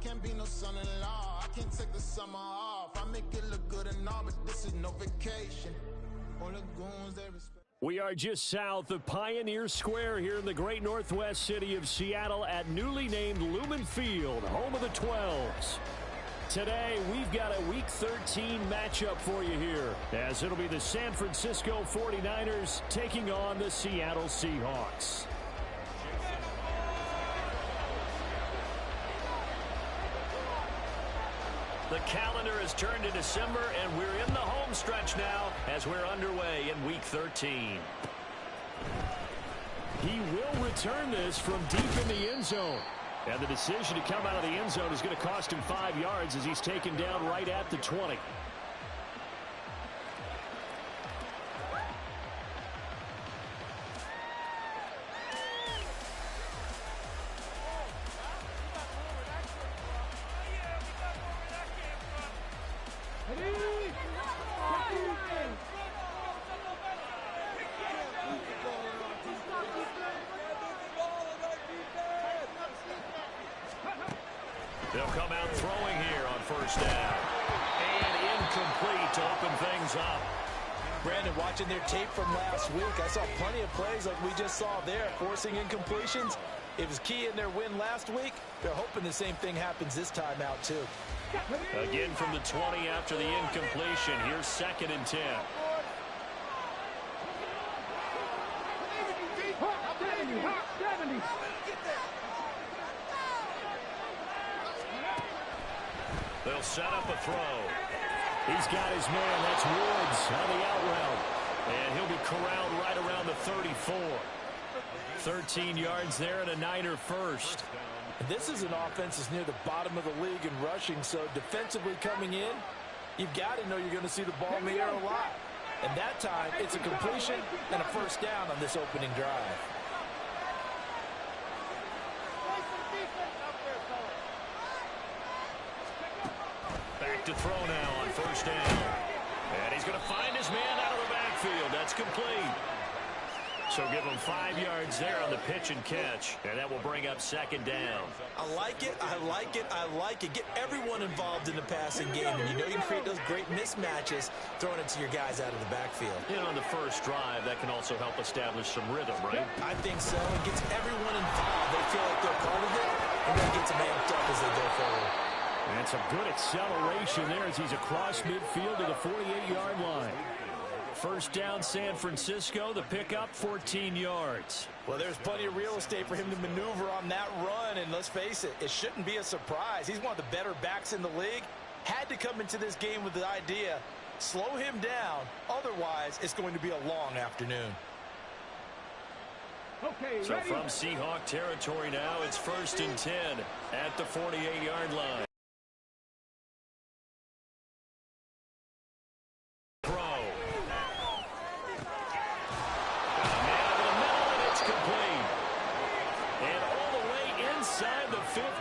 can't be no son-in-law. I can't take the summer off. I make it look good and all, but this is no vacation. All the goons, they respect. We are just south of Pioneer Square here in the great northwest city of Seattle at newly named Lumen Field, home of the 12s. Today, we've got a Week 13 matchup for you here, as it'll be the San Francisco 49ers taking on the Seattle Seahawks. The calendar has turned to December, and we're in the home stretch now as we're underway in Week 13. He will return this from deep in the end zone. And the decision to come out of the end zone is going to cost him 5 yards as he's taken down right at the 20. They'll come out throwing here on first down. And incomplete to open things up. Brandon, watching their tape from last week, I saw plenty of plays like we just saw there, forcing incompletions. It was key in their win last week. They're hoping the same thing happens this time out, too. Again from the 20 after the incompletion. Here's 2nd and 10. They'll set up a throw. He's got his man. That's Woods on the out route. And he'll be corralled right around the 34. 13 yards there and a Niner first. This is an offense that's near the bottom of the league in rushing, so defensively coming in, you've got to know you're going to see the ball in the air a lot. And that time, it's a completion and a first down on this opening drive. Back to throw now on first down. And he's going to find his man out of the backfield. That's complete. So give him 5 yards there on the pitch and catch. And that will bring up 2nd down. I like it. I like it. I like it. Get everyone involved in the passing game. And you know you can create those great mismatches throwing it to your guys out of the backfield. And on the first drive, that can also help establish some rhythm, right? I think so. It gets everyone involved. They feel like they're part of it. And that gets them amped up as they go forward. And some good acceleration there as he's across midfield to the 48-yard line. First down, San Francisco. The pickup, 14 yards. Well, there's plenty of real estate for him to maneuver on that run. And let's face it, it shouldn't be a surprise. He's one of the better backs in the league. Had to come into this game with the idea, slow him down. Otherwise, it's going to be a long afternoon. Okay, so ready? From Seahawk territory now, it's 1st and 10 at the 48-yard line.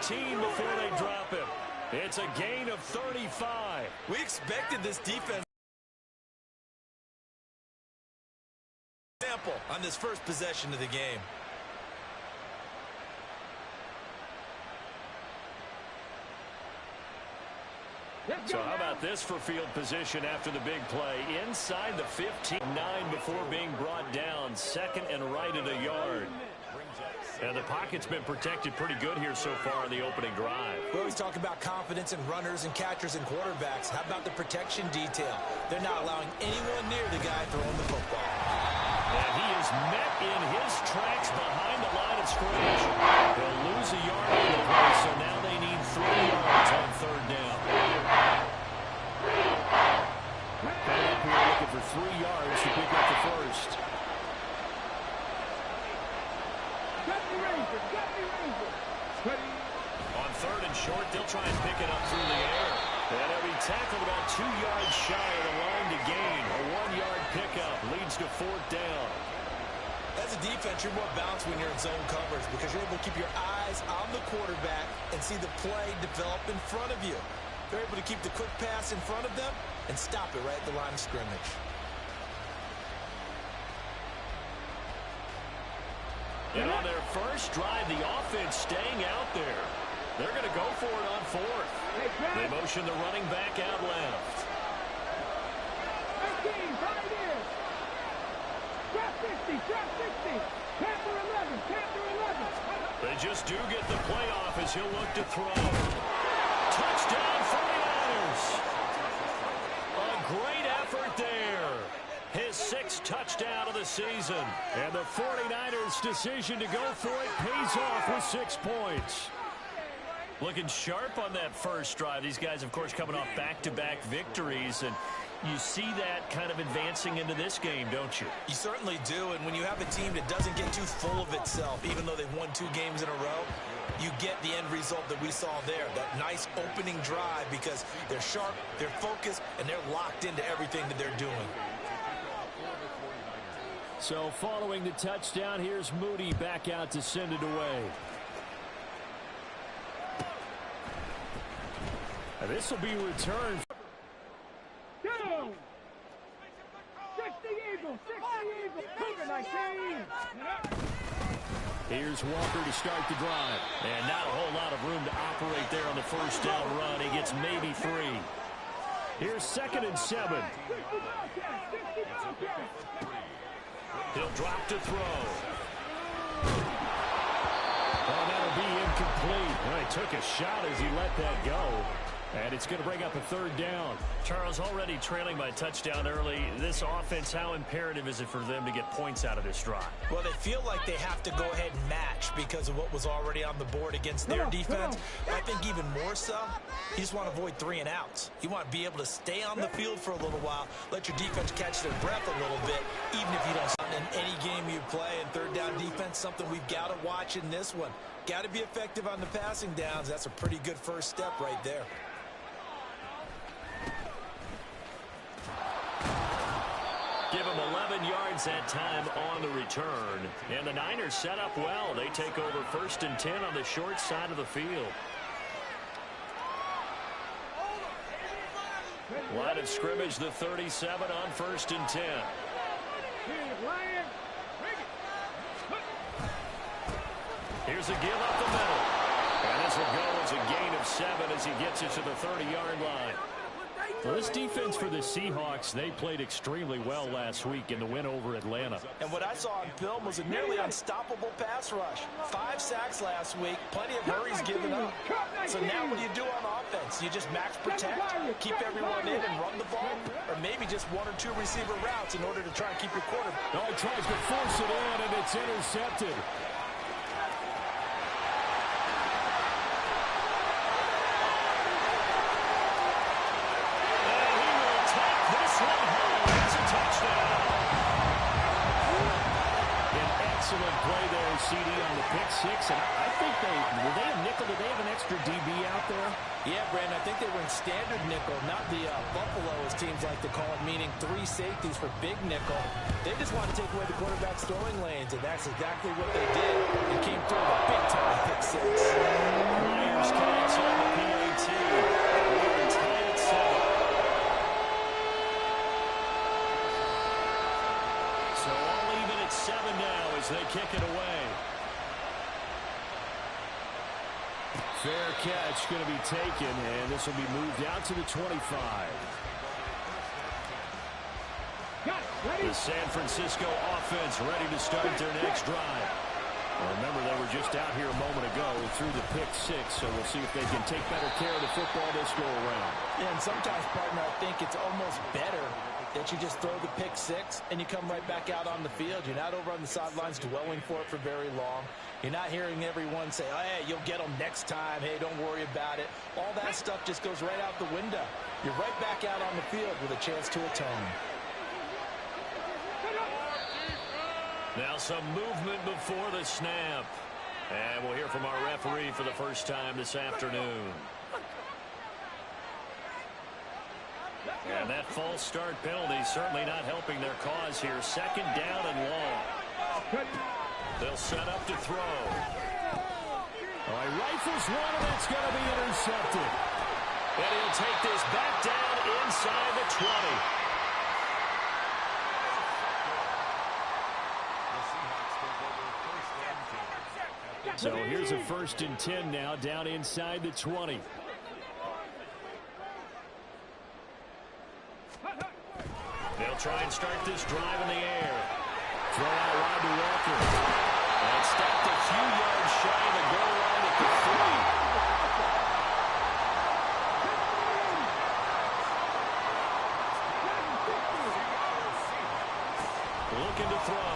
Before they drop him. It's a gain of 35. We expected this defense example on this first possession of the game. So how about this for field position after the big play? Inside the 15, 9 before being brought down. 2nd and right at a yard. And the pocket's been protected pretty good here so far in the opening drive. We always talk about confidence in runners and catchers and quarterbacks. How about the protection detail? They're not allowing anyone near the guy throwing the football. And he is met in his tracks behind the line of scrimmage. They'll lose a yard on the play, so now they need 3 yards on 3rd down. Coming up here looking for 3 yards to pick up the first. On 3rd and short, they'll try and pick it up through the air. And he'll be tackled about 2 yards shy of the line to gain. A 1-yard pickup leads to 4th down. As a defense, you're more balanced when you're in zone coverage because you're able to keep your eyes on the quarterback and see the play develop in front of you. They're able to keep the quick pass in front of them and stop it right at the line of scrimmage. And on their first drive, the offense staying out there. They're going to go for it on fourth. They motion the running back out left. 15, right here. Trap 60, trap 60. Panther 11, Panther 11. They just do get the playoff as he'll look to throw. Touchdown 49ers. A great effort there. His 6th touchdown of the season. And the 49ers' decision to go for it pays off with 6 points. Looking sharp on that first drive. These guys, of course, coming off back-to-back victories, and you see that kind of advancing into this game, don't you? You certainly do, and when you have a team that doesn't get too full of itself, even though they've won 2 games in a row, you get the end result that we saw there, that nice opening drive, because they're sharp, they're focused, and they're locked into everything that they're doing. So following the touchdown, here's Moody back out to send it away. And this will be returned. Go! 60 Eagles, 60 Eagles. Cougar 19. Here's Walker to start the drive. And not a whole lot of room to operate there on the first down run. He gets maybe 3. Here's 2nd and 7. 60 Bobcats, 60 Bobcats. He'll drop to throw. Oh, that'll be incomplete. Well, he took a shot as he let that go. And it's going to bring up a 3rd down. Charles, already trailing by a touchdown early. This offense, how imperative is it for them to get points out of this drive? Well, they feel like they have to go ahead and match because of what was already on the board against their defense. I think even more so, you just want to avoid 3 and outs. You want to be able to stay on the field for a little while, let your defense catch their breath a little bit, even if you don't. In any game you play in 3rd down defense, something we've got to watch in this one. Got to be effective on the passing downs. That's a pretty good first step right there. Give him 11 yards that time on the return. And the Niners set up well. They take over 1st and 10 on the short side of the field. Line of scrimmage, the 37 on 1st and 10. Here's a give up the middle. And this will go as a gain of 7 as he gets it to the 30-yard line. Well, this defense for the Seahawks, they played extremely well last week in the win over Atlanta. And what I saw on film was a nearly unstoppable pass rush. 5 sacks last week, plenty of hurries given up. So now what do you do on offense? You just max protect, keep everyone in and run the ball, or maybe just 1 or 2 receiver routes in order to try and keep your quarterback. Oh, he tries to force it in, and it's intercepted. Excellent play there, CD, on the pick 6. And I think were they a nickel? Did they have an extra DB out there? Yeah, Brandon, I think they were in standard nickel, not the Buffalo, as teams like to call it, meaning 3 safeties for big nickel. They just want to take away the quarterback's throwing lanes, and that's exactly what they did. It came through with a big-time pick 6. Myers connects on the PAT. We're tied at 7. So all even at 7 now as they kick it away. Fair catch going to be taken, and this will be moved out to the 25. The San Francisco offense ready to start their next drive. Remember, they were just out here a moment ago through the pick 6, so we'll see if they can take better care of the football this go around. Yeah, and sometimes, partner, I think it's almost better that you just throw the pick 6 and you come right back out on the field. You're not over on the sidelines dwelling for it for very long. You're not hearing everyone say, oh, hey, you'll get them next time. Hey, don't worry about it. All that stuff just goes right out the window. You're right back out on the field with a chance to atone. Now some movement before the snap. And we'll hear from our referee for the first time this afternoon. And that false start penalty certainly not helping their cause here. 2nd down and long. They'll set up to throw. Oh, he rifles one, and that's going to be intercepted. And he'll take this back down inside the 20. So here's a 1st and 10 now, down inside the 20. They'll try and start this drive in the air. Throw out wide to Walker. And stopped a few yards shy of the goal line at the 3. Looking to throw.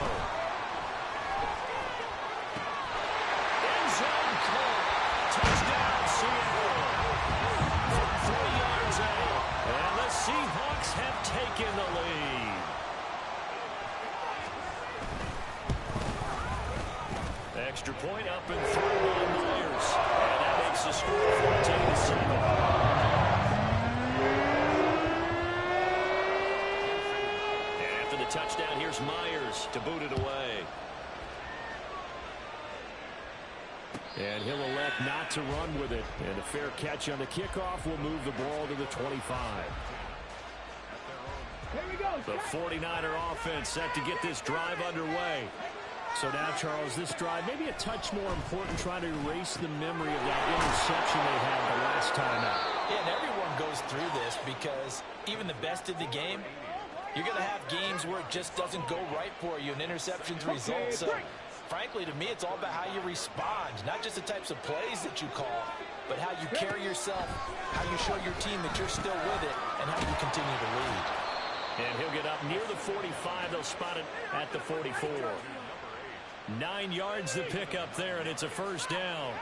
End zone caught. Touchdown, Seattle. From 3 yards out. And the Seahawks have taken the lead. Extra point up and through by Myers. And that makes the score 14-7. After the touchdown, here's Myers to boot it away. And he'll elect not to run with it. And a fair catch on the kickoff will move the ball to the 25. The 49er offense set to get this drive underway. So now, Charles, this drive maybe a touch more important, trying to erase the memory of that interception they had the last time out. Yeah, and everyone goes through this because even the best of the game, you're going to have games where it just doesn't go right for you and interceptions result. So, frankly, to me, it's all about how you respond, not just the types of plays that you call, but how you carry yourself, how you show your team that you're still with it, and how you continue to lead. And he'll get up near the 45. They'll spot it at the 44. 9 yards the pick up there, and it's a 1st down.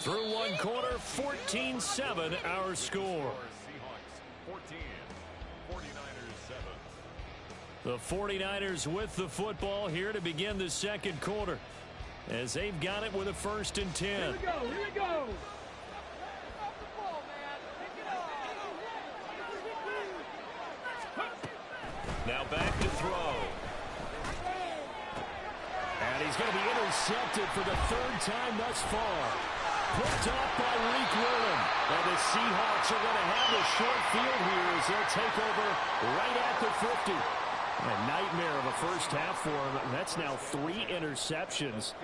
Through one quarter, 14-7 our score. The 49ers with the football here to begin the 2nd quarter, as they've got it with a 1st and 10. Here we go, here we go. Now back to throw. And he's going to be intercepted for the 3rd time thus far. Picked off by Reek Willen. And the Seahawks are going to have the short field here as they'll take over right at the 50. A nightmare of a first half for him. That's now 3 interceptions.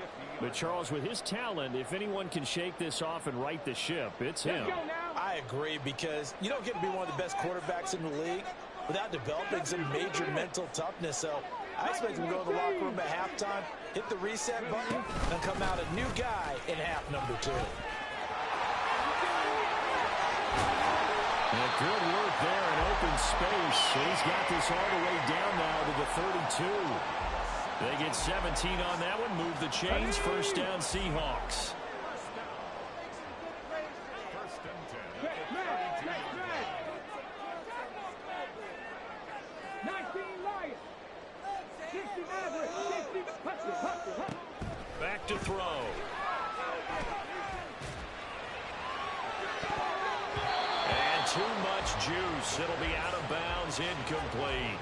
But Charles, with his talent, if anyone can shake this off and right the ship, it's him. I agree, because you don't get to be one of the best quarterbacks in the league without developing some major mental toughness. So I expect him to go to the locker room at halftime, hit the reset button, and come out a new guy in half number 2. And good work there in open space. He's got this all the way down now to the 32. They get 17 on that one. Move the chains. 1st down, Seahawks. Back to throw. And too much juice. It'll be out of bounds, incomplete.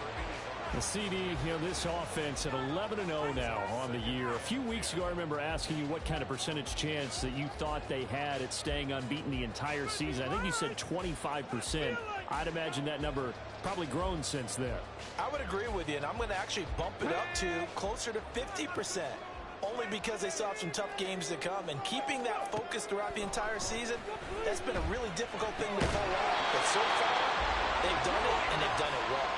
The CD, this offense at 11-0 now on the year. A few weeks ago, I remember asking you what kind of percentage chance that you thought they had at staying unbeaten the entire season. I think you said 25%. I'd imagine that number probably grown since then. I would agree with you, and I'm going to actually bump it up to closer to 50%. Only because they still have some tough games to come. And keeping that focus throughout the entire season, that's been a really difficult thing to pull off. But so far, they've done it, and they've done it well.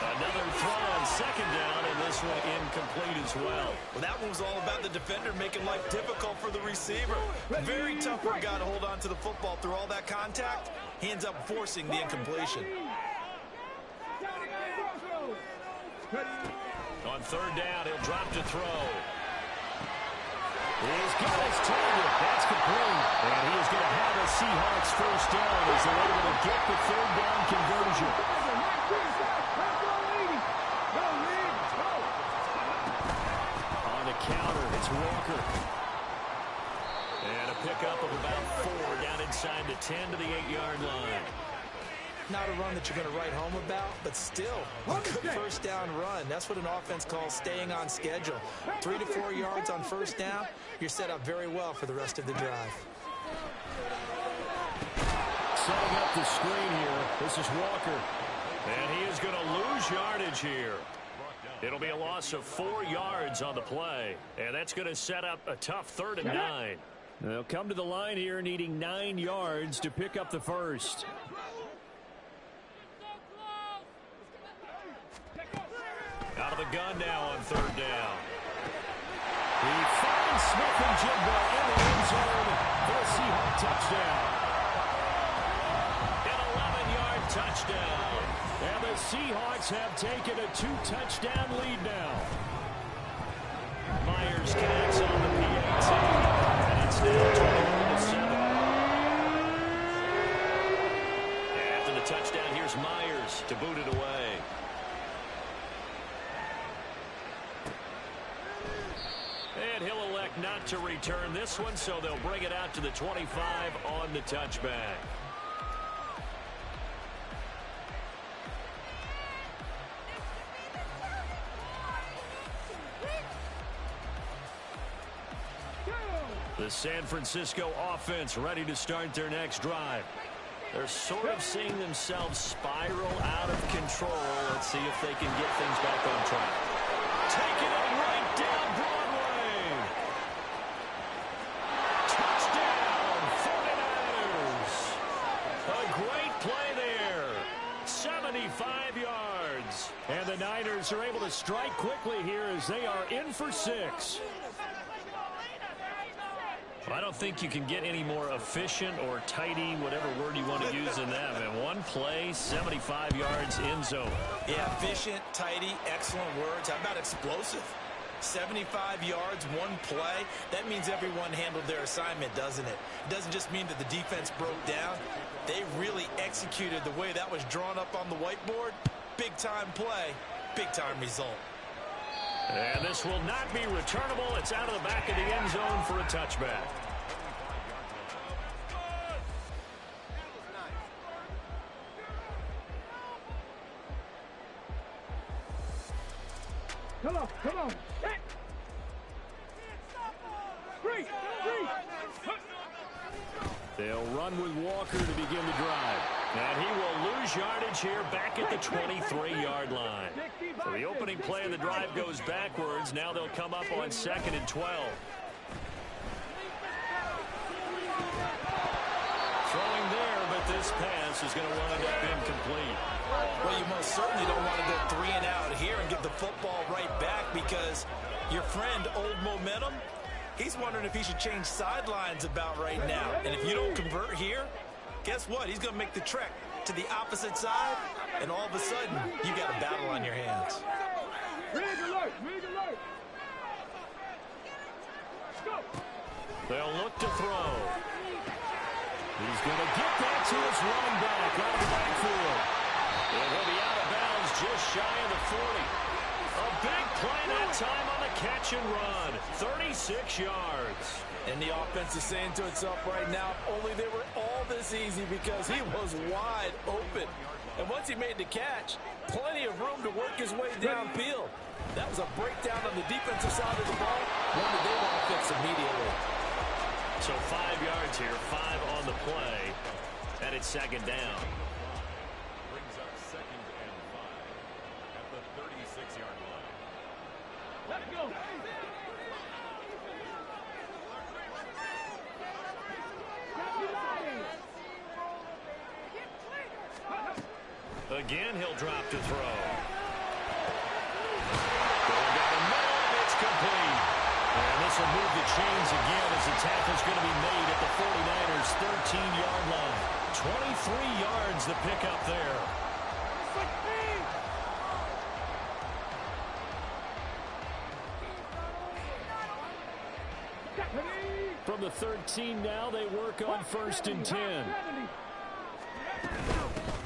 Another throw on 2nd down, and this one incomplete as well. Well, that one was all about the defender making life difficult for the receiver. Very tough for a guy to hold on to the football through all that contact. He ends up forcing the incompletion. On 3rd down, he'll drop to throw. He's got his target. That's complete. And he is going to have a Seahawks 1st down as they're able to get the 3rd down conversion. On the counter, it's Walker. And a pickup of about 4 down inside the 10 to the 8-yard line. Not a run that you're going to write home about, but still a good 1st down run. That's what an offense calls staying on schedule. 3 to 4 yards on 1st down, you're set up very well for the rest of the drive. setting up the screen here. This is Walker. And he is going to lose yardage here. It'll be a loss of 4 yards on the play. And that's going to set up a tough 3rd and 9. They'll come to the line here needing 9 yards to pick up the first. Out of the gun now on 3rd down. He finds Smith and Jigba in the end zone for a Seahawk touchdown. An 11-yard touchdown. And the Seahawks have taken a 2-touchdown lead now. Myers connects on the PAT. And it's now 21-7. After the touchdown, here's Myers to boot it away. And he'll elect not to return this one, so they'll bring it out to the 25 on the touchback. The San Francisco offense ready to start their next drive. They're sort of seeing themselves spiral out of control. Let's see if they can get things back on track. Taking it right down Broadway. Touchdown, 49ers. A great play there. 75 yards. And the Niners are able to strike quickly here as they are in for 6. I don't think you can get any more efficient or tidy, whatever word you want to use in that. And one play, 75 yards in zone. Yeah, efficient, tidy, excellent words. How about explosive? 75 yards, one play. That means everyone handled their assignment, doesn't it? It doesn't just mean that the defense broke down. They really executed the way that was drawn up on the whiteboard. Big-time play, big-time result. And this will not be returnable. It's out of the back of the end zone for a touchback. Come on, come on. Hey. Free. They'll run with Walker to begin the drive. And he will lose yardage here back at the 23-yard line. So the opening play of the drive goes backwards. Now they'll come up on 2nd and 12. Throwing there, but this pass is going to wind up incomplete. Well, you most certainly don't want to go 3 and out here and get the football right back, because your friend, Old Momentum, he's wondering if he should change sidelines about right now. And if you don't convert here, guess what? He's going to make the trek to the opposite side, and all of a sudden, you got a battle on your hands. Rig alert. Go. They'll look to throw. He's going to get that to his running back out of the backfield. And he'll be out of bounds just shy of the 40. A big play that time on the catch and run. 36 yards. And the offense is saying to itself right now, only they were all this easy because he was wide open. And once he made the catch, plenty of room to work his way downfield. That was a breakdown on the defensive side of the ball, one that they want to fix immediately. So 5 yards here, 5 on the play, and it's 2nd down. Brings up 2nd and 5 at the 36-yard line. Let's go. Again, he'll drop to throw. Going down the middle, and it's complete. And this will move the chains again as the tackle's going to be made at the 49ers' 13-yard line. 23 yards the pickup there. From the 13 now, they work on 1st and 10.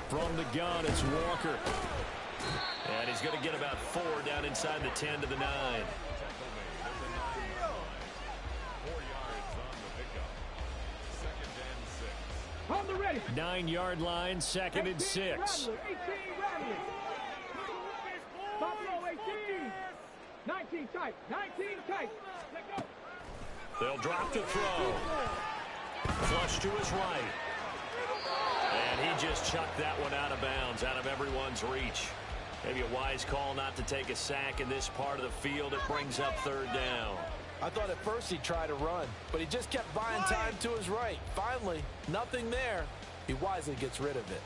From the gun, it's Walker. And he's going to get about 4 down inside the 10 to the 9. 4 yards on the pickup. 2nd and 6. On the ready. 9-yard line, 2nd and 6. 18 Radley. Top row 18. 19 tight. 19 tight. Let go. They'll drop to throw. Flush to his right. just chucked that one out of bounds, out of everyone's reach. Maybe a wise call not to take a sack in this part of the field. It brings up third down. I thought at first he'd try to run, but he just kept buying time to his right. Finally, nothing there. He wisely gets rid of it.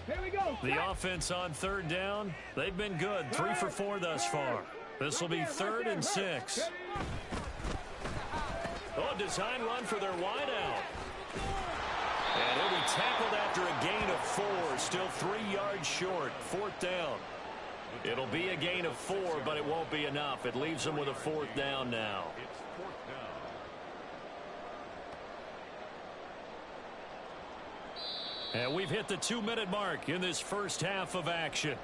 Here we go. The offense on third down, they've been good. 3 for 4 thus far. This will be 3rd and 6. Oh, design run for their wideout. And he'll be tackled after a gain of 4. Still 3 yards short. 4th down. It'll be a gain of 4, but it won't be enough. It leaves them with a 4th down now. It's 4th down. And we've hit the 2-minute mark in this first half of action.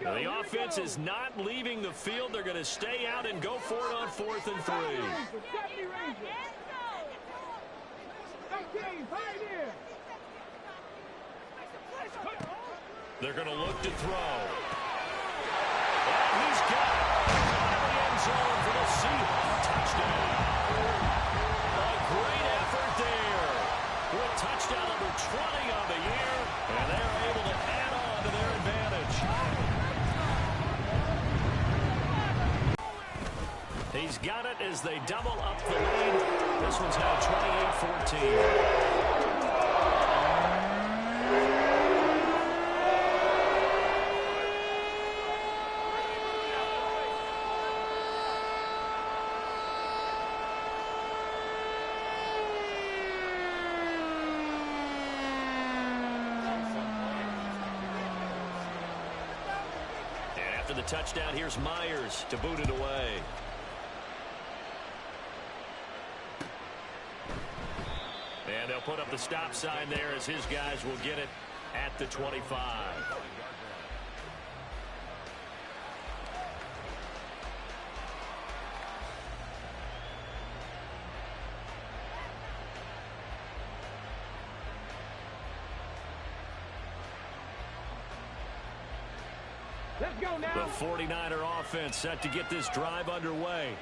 The offense is not leaving the field. They're going to stay out and go for it on 4th and 3. They're going to look to throw. And he's got it. Out of the end zone for the Seahawks touchdown. A great effort there. With touchdown number 20 on the year. And they're able to add on to their advantage. He's got it as they double up the lead. This one's now 28-14. And after the touchdown, here's Myers to boot it away. And they'll put up the stop sign there as his guys will get it at the 25. Let's go now. The 49er offense set to get this drive underway.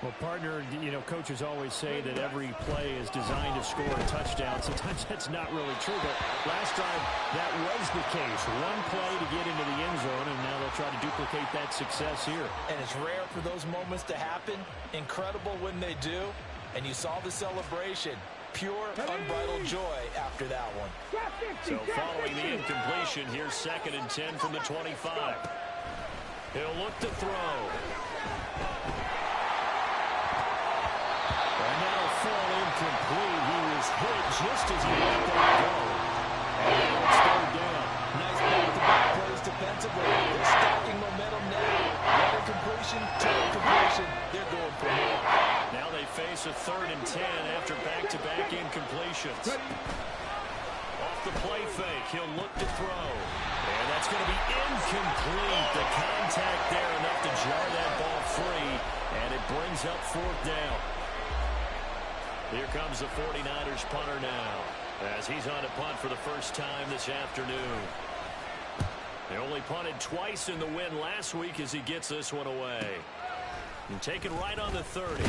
Well, partner, you know, coaches always say that every play is designed to score a touchdown. Sometimes that's not really true, but last drive, that was the case. One play to get into the end zone, and now they'll try to duplicate that success here. And it's rare for those moments to happen. Incredible when they do. And you saw the celebration. Pure, unbridled joy after that one. So following the incompletion, here's 2nd and 10 from the 25. He'll look to throw. And that'll fall incomplete. He was hit just as he let that go. And now it's 3rd down. Nice back-to-back plays defensively. They're stacking momentum now. One incompletion, 2 incompletion. They're going for more. Now they face a 3rd and 10 after back-to-back incompletions. Off the play fake, he'll look to throw. And that's going to be incomplete. The contact there enough to jar that ball free. And it brings up 4th down. Here comes the 49ers punter now, as he's on to punt for the first time this afternoon. They only punted twice in the win last week as he gets this one away. And taken right on the 30.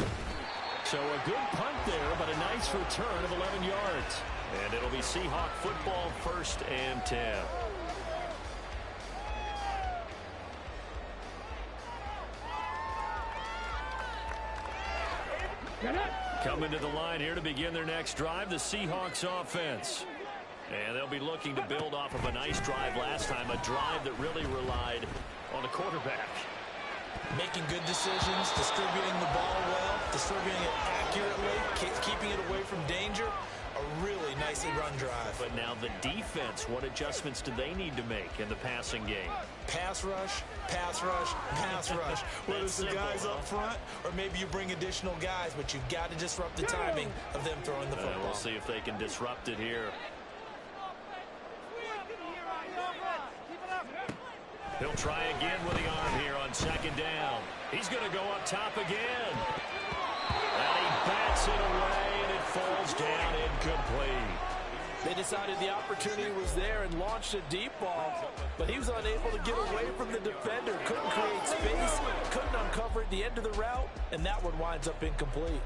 So a good punt there, but a nice return of 11 yards. And it'll be Seahawk football, 1st and 10. Coming to the line here to begin their next drive, the Seahawks offense. And they'll be looking to build off of a nice drive last time, a drive that really relied on the quarterback. Making good decisions, distributing the ball well, distributing it accurately, keeping it away from danger. A really nicely run drive. But now the defense, what adjustments do they need to make in the passing game? Pass rush, pass rush, pass rush. Whether it's the guys up front or maybe you bring additional guys, but you've got to disrupt the timing of them throwing the football. We'll see if they can disrupt it here. He'll try again with the arm here on 2nd down. He's going to go up top again. And he bats it away, and it falls down incomplete. They decided the opportunity was there and launched a deep ball, but he was unable to get away from the defender. Couldn't create space, couldn't uncover at the end of the route, and that one winds up incomplete.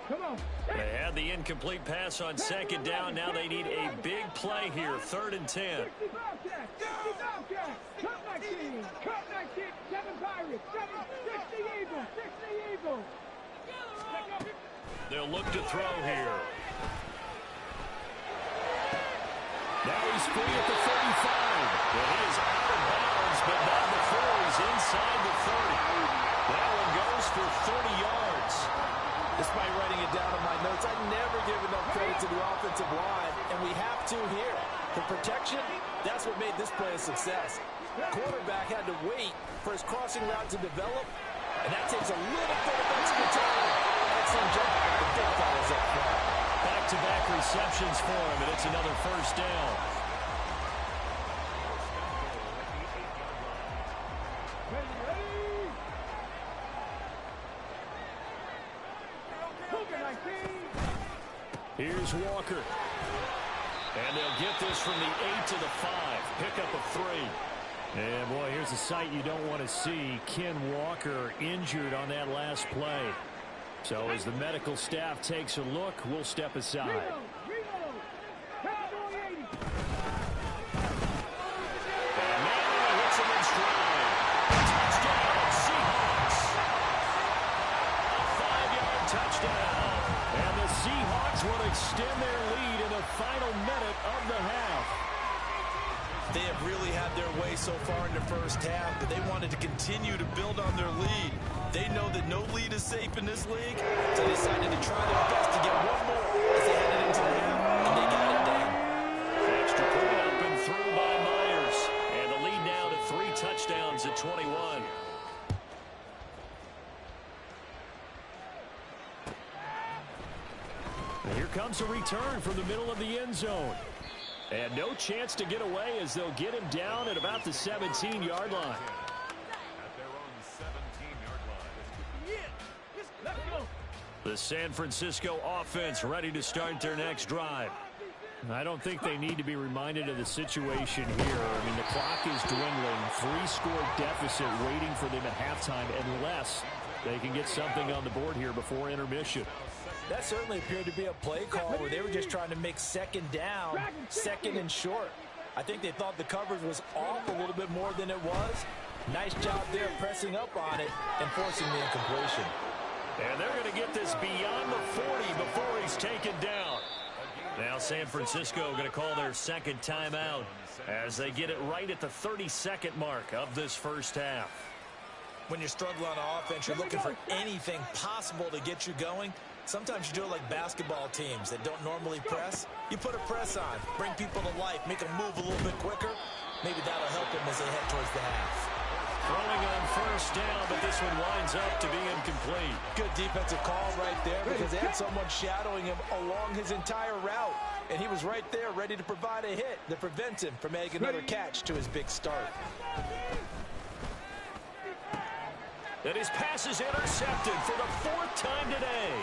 Come on. They had the incomplete pass on second down. Now they need a big play here, 3rd and 10. 60 Bobcats, 60 Bobcats, cut 19, 7 Pirates, 60 Eagles, 60 Eagles. They'll look to throw here. Now he's free at the 35. Well, he is out of bounds, but not before he's inside the 30. That one goes for 30 yards. Despite writing it down in my notes, I never give enough credit to the offensive line, and we have to here. The protection, that's what made this play a success. Quarterback had to wait for his crossing route to develop, and that takes a little bit of extra time. Excellent job by the big fellas up front. Back-to-back receptions for him, and it's another first down. Here's Walker. And they'll get this from the 8 to the 5. Pickup of 3. And, boy, here's a sight you don't want to see. Ken Walker injured on that last play. So as the medical staff takes a look, we'll step aside. And Manning hits him in stride. Touchdown, Seahawks. A 5-yard touchdown. And the Seahawks will extend their lead in the final minute of the half. They have really had their way so far in the first half, but they wanted to continue to build on their lead. They know that no lead is safe in this league, so they decided to try their best to get one more as they headed into the half, and they got it done. Extra point up and through by Myers. And the lead now to 3 touchdowns at 21. And here comes a return from the middle of the end zone. And no chance to get away as they'll get him down at about the 17-yard line. At their own 17-yard line. The San Francisco offense ready to start their next drive. I don't think they need to be reminded of the situation here. I mean, the clock is dwindling. 3-score deficit waiting for them at halftime unless they can get something on the board here before intermission. That certainly appeared to be a play call where they were just trying to make second down, second and short. I think they thought the coverage was off a little bit more than it was. Nice job there pressing up on it and forcing the incompletion. And they're going to get this beyond the 40 before he's taken down. Now San Francisco going to call their second timeout as they get it right at the 32nd mark of this first half. When you're struggling on offense, you're looking for anything possible to get you going. Sometimes you do it like basketball teams that don't normally press. You put a press on, bring people to life, make them move a little bit quicker. Maybe that'll help them as they head towards the half. Throwing on first down, but this one winds up to be incomplete. Good defensive call right there because they had someone shadowing him along his entire route. And he was right there ready to provide a hit that prevents him from making another catch to his big start. And his pass is intercepted for the 4th time today.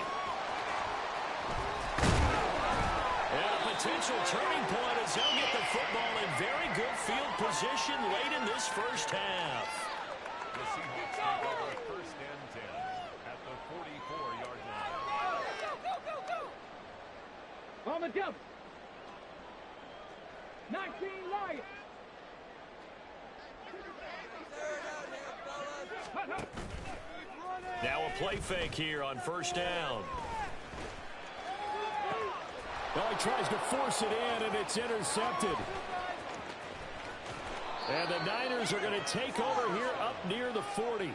And a potential turning point as they'll get the football in very good field position late in this first half. The Seahawks take over 1st and 10 at the 44-yard line. On the jump. 19 Lions. Now a play fake here on first down. Well, he tries to force it in, and it's intercepted. And the Niners are going to take over here up near the 40.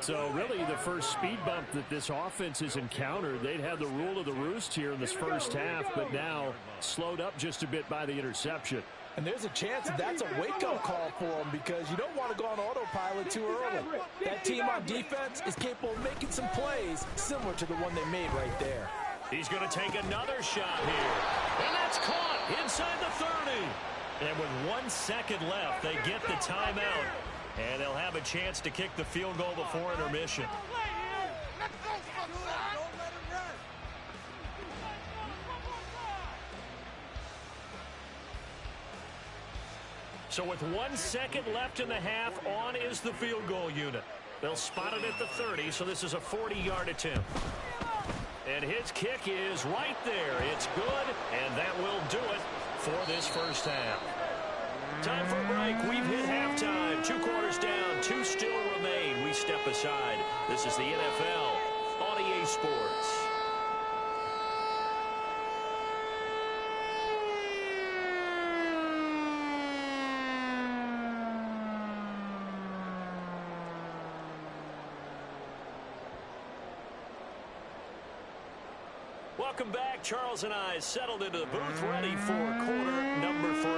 So really the first speed bump that this offense has encountered. They'd had the rule of the roost here in this first half, but now slowed up just a bit by the interception. And there's a chance that that's a wake-up call for him because you don't want to go on autopilot too early. That team on defense is capable of making some plays similar to the one they made right there. He's going to take another shot here. And that's caught inside the 30. And with 1 second left, they get the timeout. And they'll have a chance to kick the field goal before intermission. So with 1 second left in the half, on is the field goal unit. They'll spot it at the 30, so this is a 40-yard attempt. And his kick is right there. It's good, and that will do it for this first half. Time for a break. We've hit halftime. 2 quarters down, 2 still remain. We step aside. This is the NFL on EA Sports. Welcome back. Charles and I settled into the booth, ready for quarter number 3.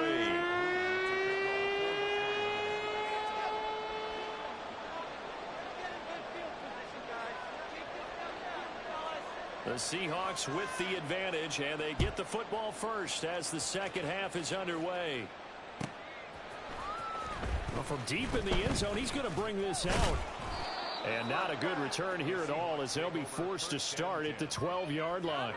The Seahawks with the advantage, and they get the football first as the second half is underway. Well, from deep in the end zone, he's going to bring this out. And not a good return here at all as they'll be forced to start at the 12-yard line.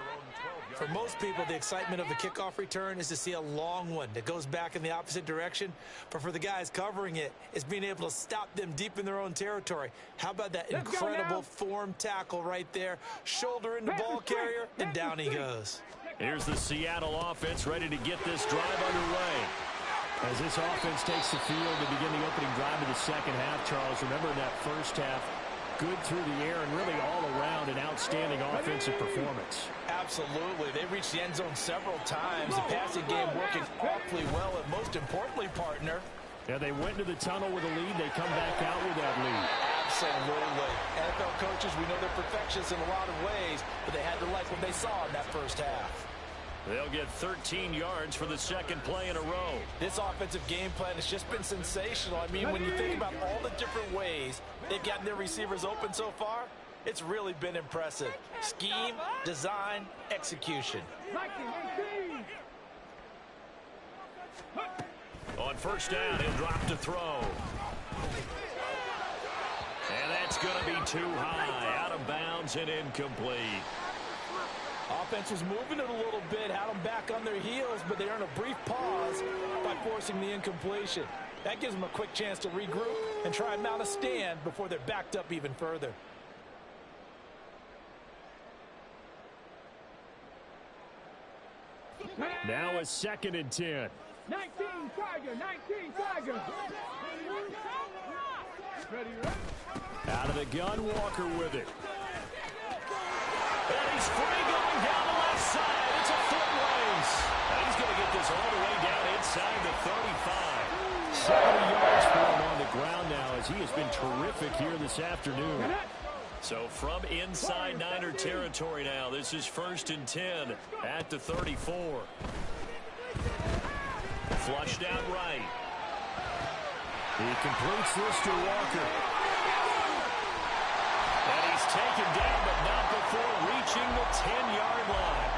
For most people, the excitement of the kickoff return is to see a long one that goes back in the opposite direction. But for the guys covering it, it's being able to stop them deep in their own territory. How about that incredible form tackle right there? Shoulder in the ball carrier, and down he goes. Here's the Seattle offense ready to get this drive underway. As this offense takes the field to begin the opening drive of the second half, Charles, remember in that first half, good through the air and really all around an outstanding offensive performance. Absolutely. They reached the end zone several times. The passing game working awfully well, and most importantly, partner. Yeah, they went to the tunnel with a lead. They come back out with that lead. Absolutely. NFL coaches, we know they're perfectionists in a lot of ways, but they had to like what they saw in that first half. They'll get 13 yards for the second play in a row. This offensive game plan has just been sensational. I mean, when you think about all the different ways they've gotten their receivers open so far, it's really been impressive. Scheme, design, execution. On first down, he'll drop to throw. And that's going to be too high. Out of bounds and incomplete. Offense was moving it a little bit, had them back on their heels, but they earned a brief pause by forcing the incompletion. That gives them a quick chance to regroup and try and mount a stand before they're backed up even further. Now a 2nd and 10. 19 Tiger. Out of the gun, Walker with it. And he's free going down the left side. It's a foot race. And he's going to get this all the way down inside the 35. 70 yards for him on the ground now as he has been terrific here this afternoon. So from inside Niner territory now, this is 1st and 10 at the 34. Flushed out right. He completes this to Walker. And he's taken down, but not before reaching the 10-yard line.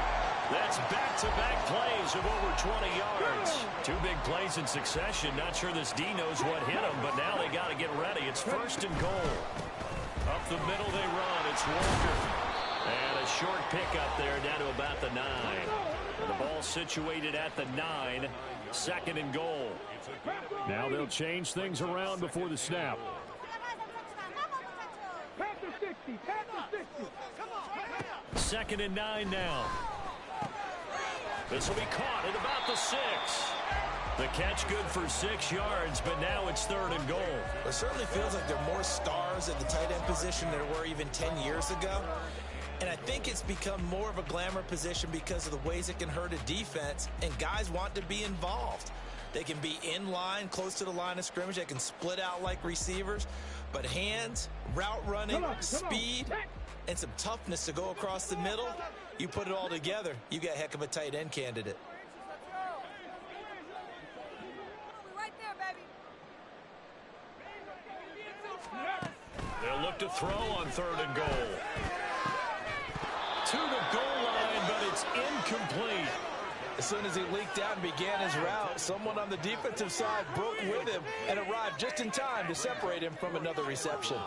That's back-to-back plays of over 20 yards. 2 big plays in succession. Not sure this D knows what hit him, but now they got to get ready. It's 1st and goal. Up the middle they run. It's Walker. And a short pickup there down to about the 9. And the ball situated at the 9. 2nd and goal. Now they'll change things around before the snap. Panther 60. 2nd and 9 now. This will be caught at about the 6. The catch good for 6 yards, but now it's 3rd and goal. It certainly feels like there are more stars at the tight end position than there were even 10 years ago. And I think it's become more of a glamour position because of the ways it can hurt a defense, and guys want to be involved. They can be in line, close to the line of scrimmage. They can split out like receivers. But hands, route running, speed, and some toughness to go across the middle, you put it all together, you got a heck of a tight end candidate. to throw on 3rd and goal. To the goal line, but it's incomplete. As soon as he leaked out and began his route, someone on the defensive side broke with him and arrived just in time to separate him from another reception.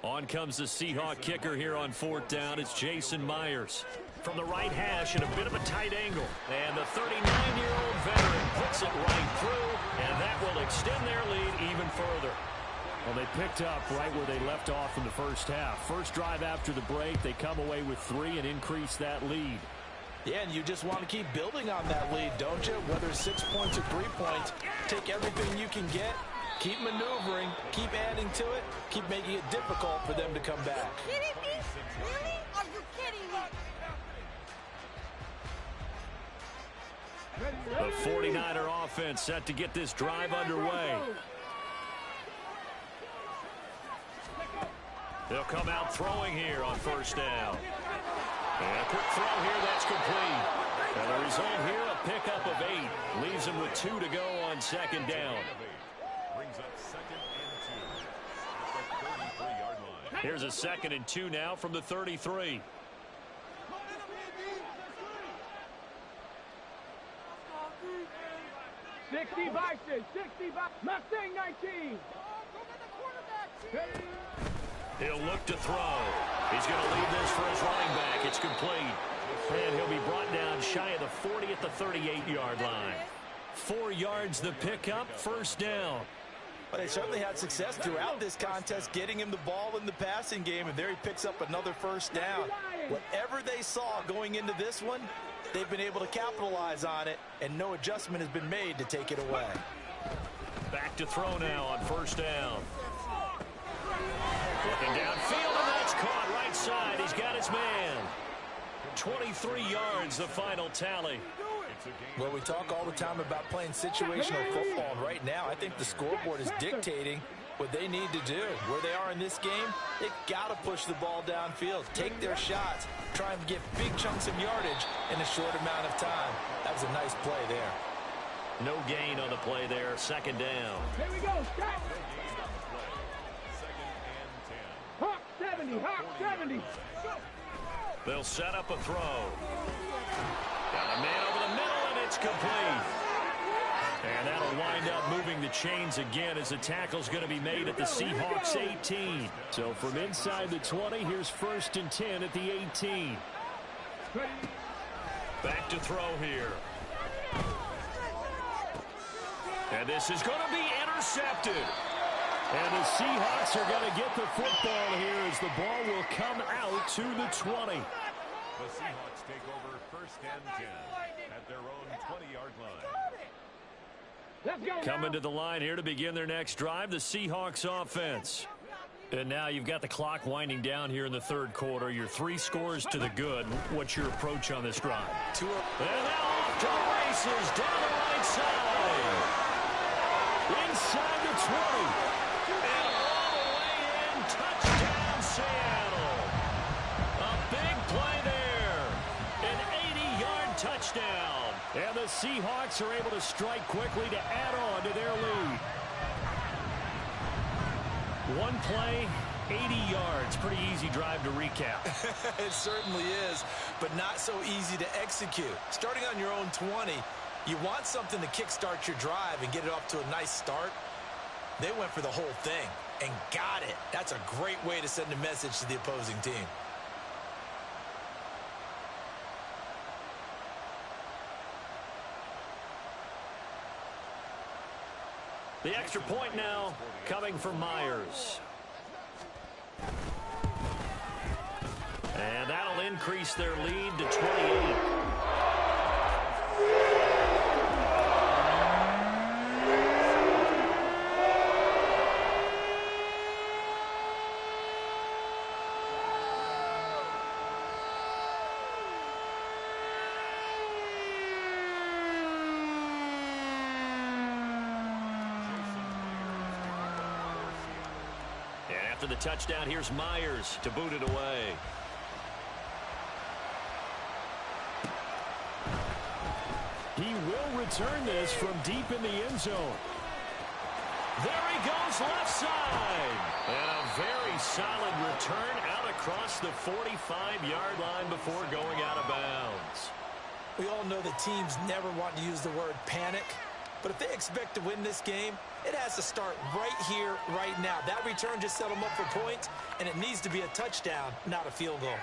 On comes the Seahawk kicker here on 4th down. It's Jason Myers. From the right hash in a bit of a tight angle. And the 39-year-old veteran puts it right through, and that will extend their lead even further. Well, they picked up right where they left off in the first half. First drive after the break, they come away with 3 and increase that lead. Yeah, and you just want to keep building on that lead, don't you? Whether it's 6 points or 3 points, take everything you can get, keep maneuvering, keep adding to it, keep making it difficult for them to come back. Are you kidding me? Really? Are you kidding me? The 49er offense set to get this drive underway. They'll come out throwing here on 1st down. And a quick throw here, that's complete. And the result here, a pickup of 8. Leaves them with 2 to go on 2nd down. Brings up 2nd and 2 at the 33-yard line. Here's a 2nd and 2 now from the 33. 65, 65, Mustang 19. He'll look to throw. He's going to leave this for his running back. It's complete. And he'll be brought down shy of the 40 at the 38-yard line. 4 yards the pickup, 1st down. Well, they certainly had success throughout this contest, getting him the ball in the passing game, and there he picks up another 1st down. Whatever they saw going into this one, they've been able to capitalize on it, and no adjustment has been made to take it away. Back to throw now on 1st down. Looking downfield, and that's caught right side. He's got his man. 23 yards, the final tally. Well, we talk all the time about playing situational football, and right now I think the scoreboard is dictating what they need to do. Where they are in this game, they've got to push the ball downfield, take their shots, try and get big chunks of yardage in a short amount of time. That was a nice play there. No gain on the play there, 2nd down. Here we go, stop. Hawk 70, Hawk 70. They'll set up a throw. Got a man over the middle, and it's complete. And that'll wind up moving the chains again as the tackle's going to be made at the Seahawks 18. So from inside the 20, here's 1st and 10 at the 18. Back to throw here. And this is going to be intercepted. And the Seahawks are going to get the football here as the ball will come out to the 20. The Seahawks take over 1st and 10 at their own 20-yard line. Coming to the line here to begin their next drive, the Seahawks offense. And now you've got the clock winding down here in the 3rd quarter. Your 3 scores to the good. What's your approach on this drive? And now off to the races down the right side. Inside the 20. And all the way in. Touchdown, Seattle. A big play there. An 80-yard touchdown. And the Seahawks are able to strike quickly to add on to their lead. One play, 80 yards. Pretty easy drive to recap. It certainly is, but not so easy to execute. Starting on your own 20, you want something to kickstart your drive and get it off to a nice start. They went for the whole thing and got it. That's a great way to send a message to the opposing team. The extra point now coming from Myers. And that'll increase their lead to 28. After the touchdown, here's Myers to boot it away. He will return this from deep in the end zone. There he goes left side. And a very solid return out across the 45-yard line before going out of bounds. We all know that teams never want to use the word panic, but if they expect to win this game, it has to start right here, right now. That return just set them up for points, and it needs to be a touchdown, not a field goal.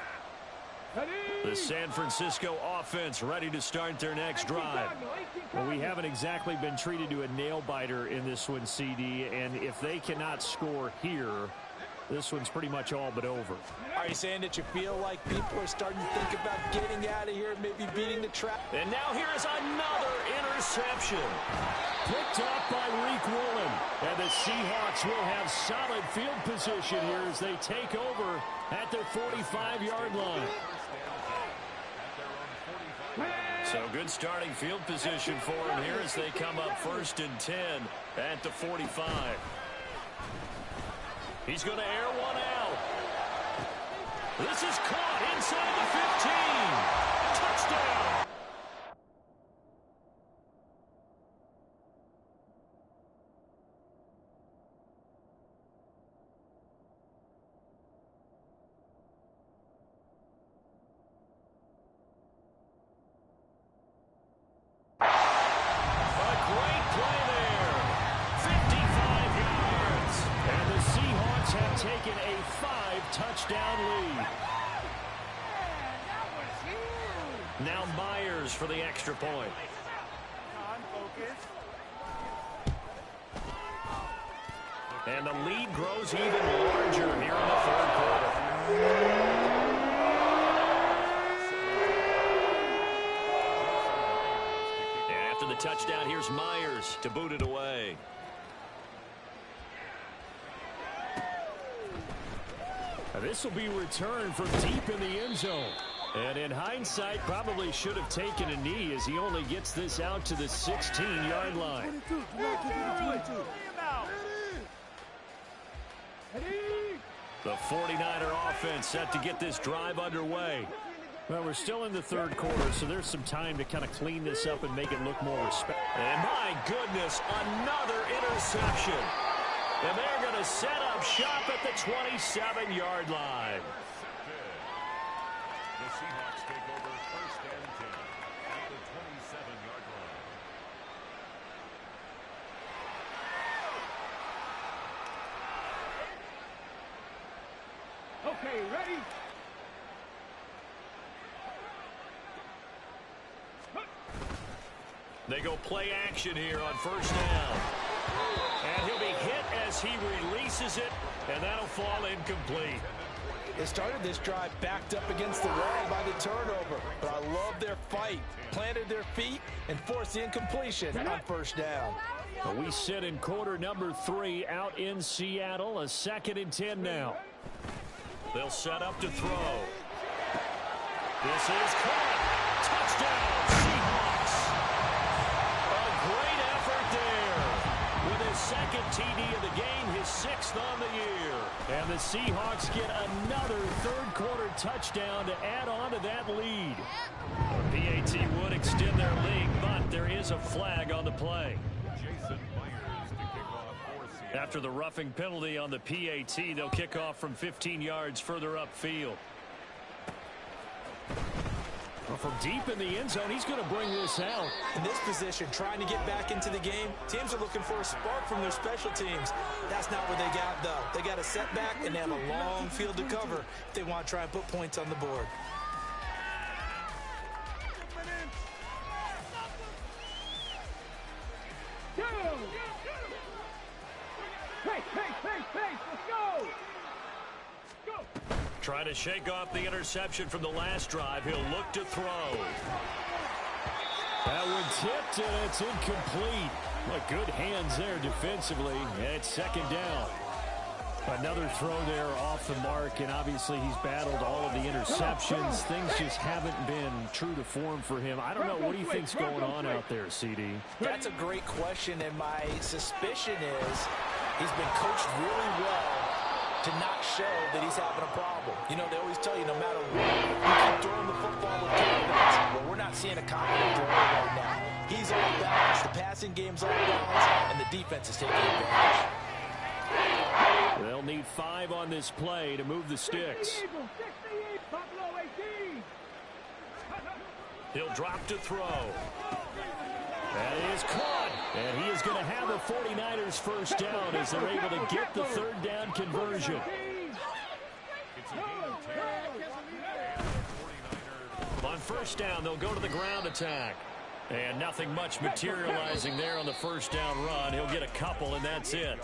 The San Francisco offense ready to start their next drive. Well, we haven't exactly been treated to a nail-biter in this one, CD, and if they cannot score here, this one's pretty much all but over. Are you saying that you feel like people are starting to think about getting out of here, maybe beating the trap? And now here is another interception. Picked up by Reek Woolen. And the Seahawks will have solid field position here as they take over at their 45-yard line. So good starting field position for them here as they come up 1st and 10 at the 45. He's going to air one out. This is caught inside the 15. Touchdown. Taken a 5-touchdown lead. Now Myers for the extra point. And the lead grows even larger here in the 3rd quarter. And after the touchdown, here's Myers to boot it away. This will be returned from deep in the end zone. And in hindsight, probably should have taken a knee as he only gets this out to the 16-yard line. The 49er offense set to get this drive underway. Well, we're still in the 3rd quarter, so there's some time to kind of clean this up and make it look more respectful. And my goodness, another interception. And they're going to set up shop at the 27-yard line. The Seahawks take over 1st and 10 at the 27-yard line. Okay, ready? They go play action here on 1st down. And he'll be hit as he releases it, and that'll fall incomplete. They started this drive backed up against the wall by the turnover, but I love their fight. Planted their feet and forced the incompletion on 1st down. Well, we sit in quarter number 3 out in Seattle, a 2nd and 10 now. They'll set up to throw. This is caught. Touchdown, Seahawks. A great effort there. With his 2nd TD of the game, his 6th on the year. And the Seahawks get another 3rd quarter touchdown to add on to that lead. PAT would extend their lead, but there is a flag on the play. Jason Myers to kick off for Seattle. After the roughing penalty on the PAT, they'll kick off from 15 yards further upfield. Well, from deep in the end zone, he's going to bring this out. In this position, trying to get back into the game, teams are looking for a spark from their special teams. That's not what they got, though. They got a setback, and they have a long field to cover if they want to try and put points on the board. Let's go! Trying to shake off the interception from the last drive. He'll look to throw. That one tipped, and it's incomplete. Well, good hands there defensively. And it's 2nd down. Another throw there off the mark, and obviously he's battled all of the interceptions. Things just haven't been true to form for him. I don't know. What do you think's going on out there, CD? That's a great question, and my suspicion is he's been coached really well to not show that he's having a problem. You know, they always tell you no matter what, you keep throwing the football with confidence. Well, we're not seeing a confident thrower right now. He's off balance, the passing game's off balance, and the defense is taking advantage. They'll need 5 on this play to move the sticks. He'll drop to throw. That is caught. And he is going to have a 49ers first down as they're able to get the third down conversion. On first down, they'll go to the ground attack. And nothing much materializing there on the first down run. He'll get a couple, and that's it.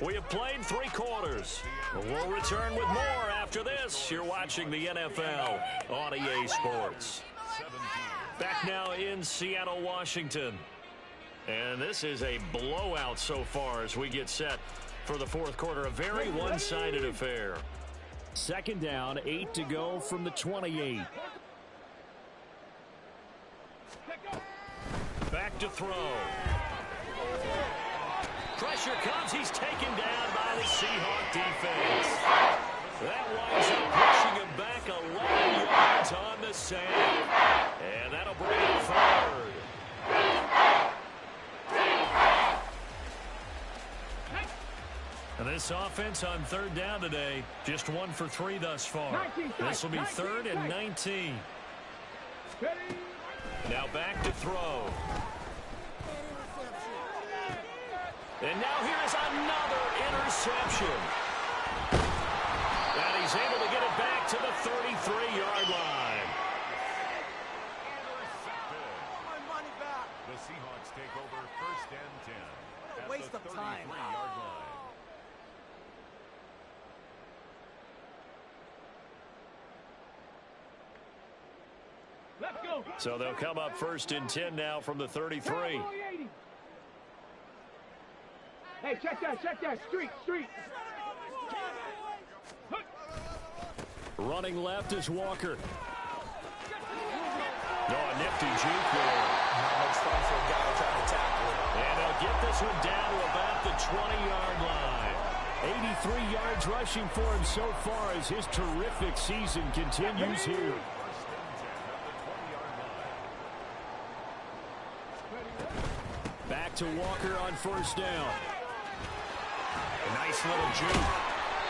We have played 3 quarters. We'll return with more after this. You're watching the NFL on EA Sports. Back now in Seattle, Washington. And this is a blowout so far as we get set for the fourth quarter. A very one-sided affair. Second down, 8 to go from the 28. Back to throw. Pressure comes. He's taken down by the Seahawk defense. That winds up pushing him back 11 yards on the sand. And that'll bring him forward. And this offense on third down today, just 1 for 3 thus far. This will be 3rd and 19. Now back to throw. And now here is another interception. And he's able to get it back to the 33-yard line. The Seahawks take over 1st and 10 at waste the of time. 33-yard line. Let's go. So they'll come up 1st and 10 now from the 33. Hey, check that. Street. Running left is Walker. A nifty juke there. Not much fun for a guy trying to tackle it. And they'll get this one down to about the 20-yard line. 83 yards rushing for him so far as his terrific season continues here. Back to Walker on first down. A nice little juke.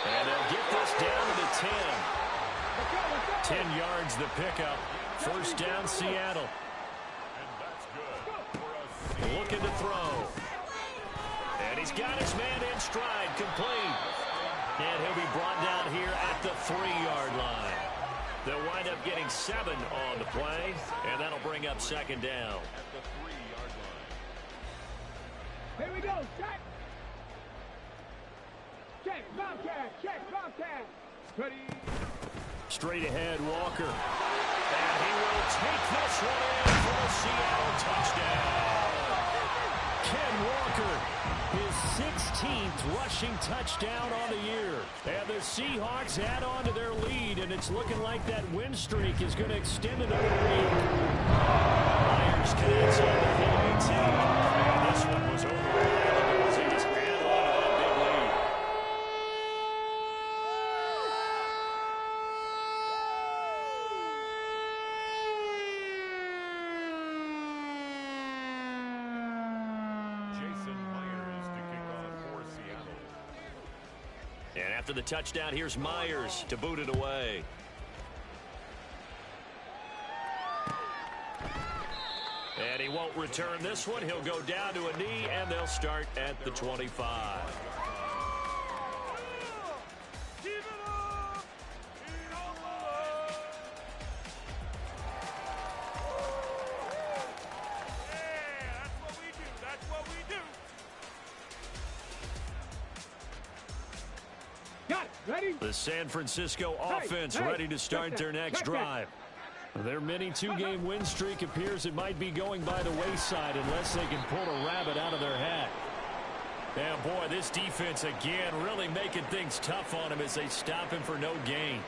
And they'll get this down to the 10. 10 yards the pickup. First down, Seattle. Looking to throw. And he's got his man in stride, complete. And he'll be brought down here at the 3-yard line. They'll wind up getting 7 on the play, and that'll bring up second down. Here we go. Check, Bobcat. Ready. Straight ahead, Walker. And he will take this one in for the Seattle touchdown. Ken Walker, his 16th rushing touchdown on the year. And the Seahawks add on to their lead, and it's looking like that win streak is going to extend another week. Myers connects on the PAT. And this one was over. He just add on to that big lead. And after the touchdown, here's Myers to boot it away. And he won't return this one. He'll go down to a knee, and they'll start at the 25. Ready? The San Francisco offense ready to start their next drive. Their mini 2-game win streak appears it might be going by the wayside unless they can pull a rabbit out of their hat. And boy, this defense again really making things tough on him as they stop him for no gain.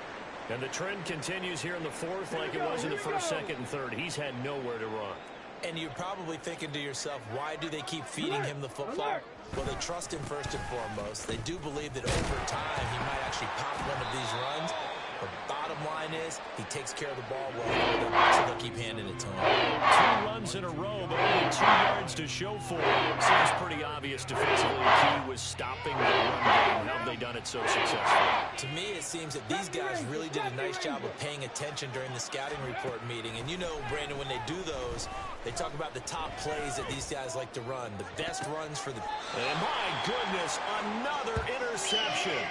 And the trend continues here in the fourth like it was in the first, second, and third. He's had nowhere to run. And you're probably thinking to yourself, why do they keep feeding him the football? Well, they trust him first and foremost. They do believe that over time he might actually pop one of these runs. But bottom line is, he takes care of the ball well for them, so they'll keep handing it to him. 2 runs in a row, but only 2 yards to show for it. Seems pretty obvious defensively the key was stopping the run game. How have they done it so successfully? To me, it seems that these guys really did a nice job of paying attention during the scouting report meeting. And you know, Brandon, when they do those, they talk about the top plays that these guys like to run, the best runs for the... And my goodness, another interception.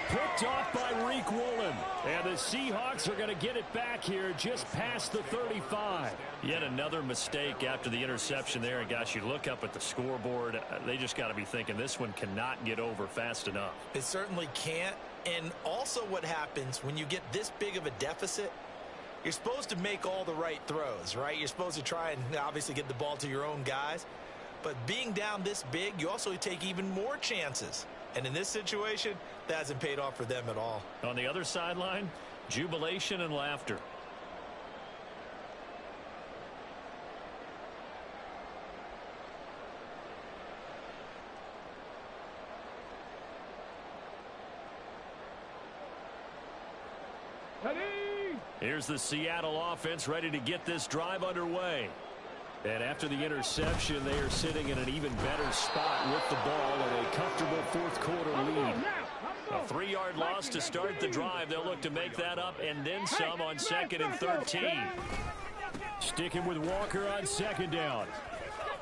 Picked off by Reek Woolen. And the Seahawks are going to get it back here just past the 35. Yet another mistake after the interception there. And gosh, you look up at the scoreboard, they just got to be thinking this one cannot get over fast enough. It certainly can't. And also what happens when you get this big of a deficit, you're supposed to make all the right throws, right? You're supposed to try and obviously get the ball to your own guys. But being down this big, you also take even more chances. And in this situation, that hasn't paid off for them at all. On the other sideline, jubilation and laughter. Here's the Seattle offense ready to get this drive underway. And after the interception, they are sitting in an even better spot with the ball and a comfortable fourth quarter lead. A 3-yard loss to start the drive. They'll look to make that up and then some on 2nd and 13. Sticking with Walker on 2nd down.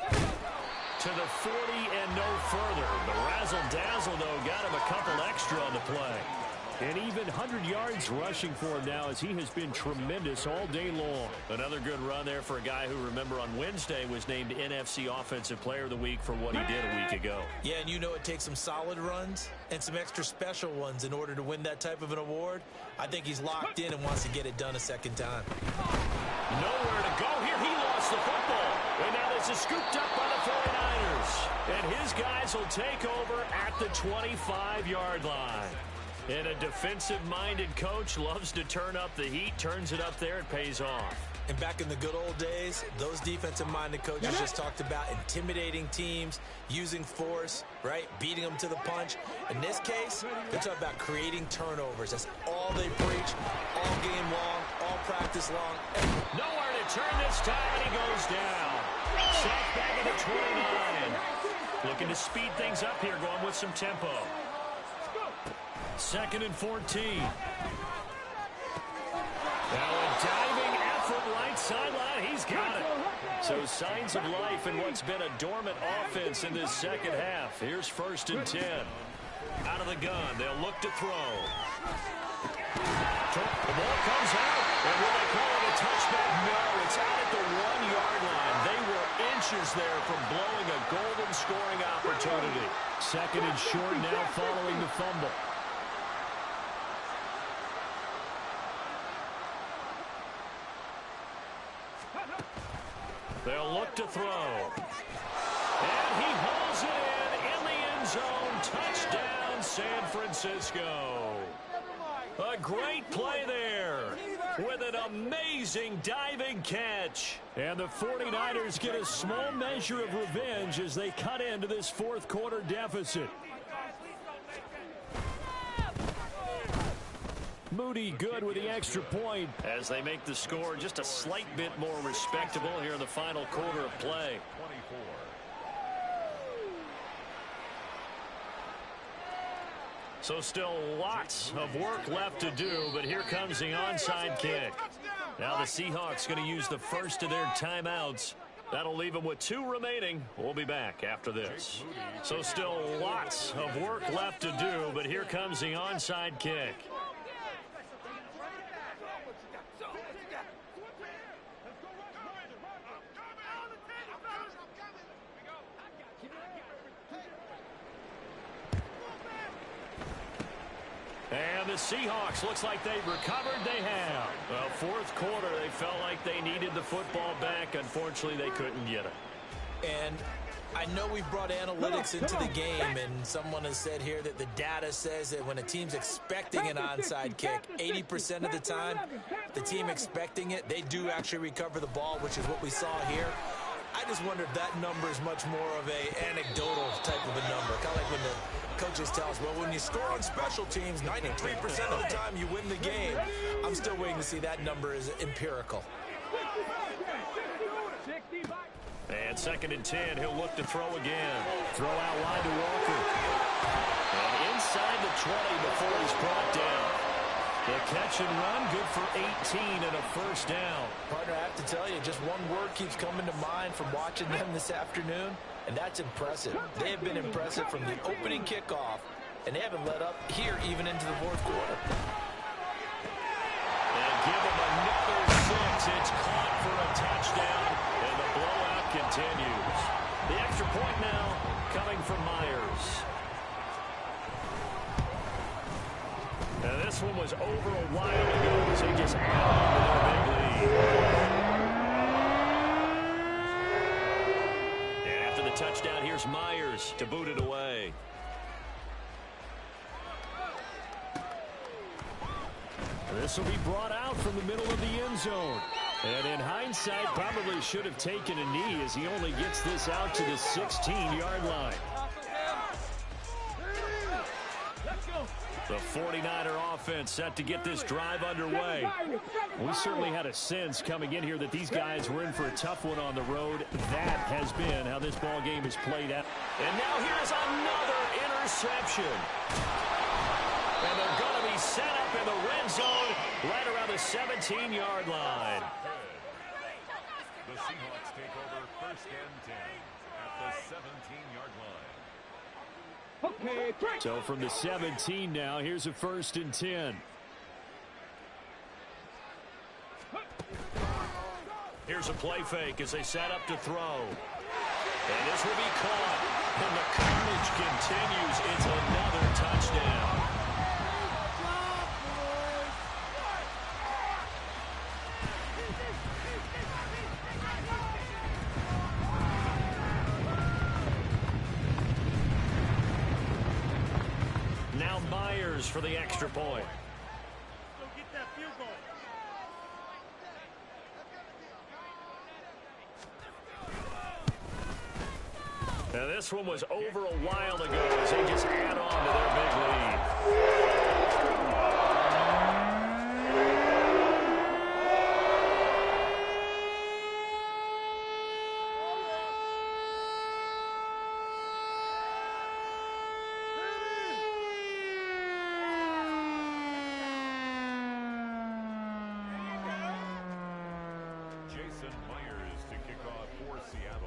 To the 40 and no further. The razzle-dazzle, though, got him a couple extra on the play. And even 100 yards rushing for him now as he has been tremendous all day long. Another good run there for a guy who, remember, on Wednesday was named NFC Offensive Player of the Week for what he did a week ago. Yeah, and you know it takes some solid runs and some extra special ones in order to win that type of an award. I think he's locked in and wants to get it done a second time. Nowhere to go here. He lost the football. And now this is scooped up by the 49ers. And his guys will take over at the 25-yard line. And a defensive-minded coach loves to turn up the heat, turns it up there, it pays off. And back in the good old days, those defensive-minded coaches just talked about intimidating teams, using force, right, beating them to the punch. In this case, they're talking about creating turnovers. That's all they preach, all game long, all practice long. Nowhere to turn this time, and he goes down. Sacked back at the 29. Looking to speed things up here, going with some tempo. 2nd and 14. Now a diving effort right sideline. He's got it. So signs of life in what's been a dormant offense in this second half. Here's 1st and 10. Out of the gun. They'll look to throw. The ball comes out. And will they call it a touchback? No, it's out at the 1-yard line. They were inches there from blowing a golden scoring opportunity. 2nd and short now following the fumble. They'll look to throw. And he hauls it in the end zone. Touchdown, San Francisco. A great play there with an amazing diving catch. And the 49ers get a small measure of revenge as they cut into this fourth quarter deficit. Moody good with the extra point as they make the score just a slight bit more respectable here in the final quarter of play. 24. So still lots of work left to do, but here comes the onside kick. Now the Seahawks going to use the first of their timeouts. That'll leave them with 2 remaining. We'll be back after this. So still lots of work left to do, but here comes the onside kick. And the Seahawks, looks like they've recovered. They have. Well, fourth quarter, they felt like they needed the football back. Unfortunately, they couldn't get it. And I know we've brought analytics into the game, and someone has said here that the data says that when a team's expecting an onside kick, 80% of the time, the team expecting it, they do actually recover the ball, which is what we saw here. I just wonder if that number is much more of a anecdotal type of a number. Kind of like when the coaches tell us, well, when you score on special teams, 93% of the time you win the game. I'm still waiting to see that number is empirical. And 2nd and 10, he'll look to throw again. Throw out wide to Walker. And inside the 20 before he's brought down. The catch and run, good for 18 and a first down. Partner, I have to tell you, just one word keeps coming to mind from watching them this afternoon, and that's impressive. They have been impressive from the opening kickoff, and they haven't let up here even into the 4th quarter. And give them another 6. It's caught for a touchdown, and the blowout continues. The extra point now coming from Myers. Now this one was over a while ago as they just add on to their big lead. And after the touchdown, here's Myers to boot it away. This will be brought out from the middle of the end zone. And in hindsight, probably should have taken a knee as he only gets this out to the 16-yard line. The 49er offense set to get this drive underway. We certainly had a sense coming in here that these guys were in for a tough one on the road. That has been how this ball game is played out. And now here's another interception. And they're going to be set up in the red zone right around the 17-yard line. The Seahawks take over 1st and 10 at the 17-yard line. So from the 17 now, here's a 1st and 10. Here's a play fake as they set up to throw. And this will be caught. And the coverage continues. It's another touchdown. Now Myers for the extra point. Now this one was over a while ago as they just add on to their big lead.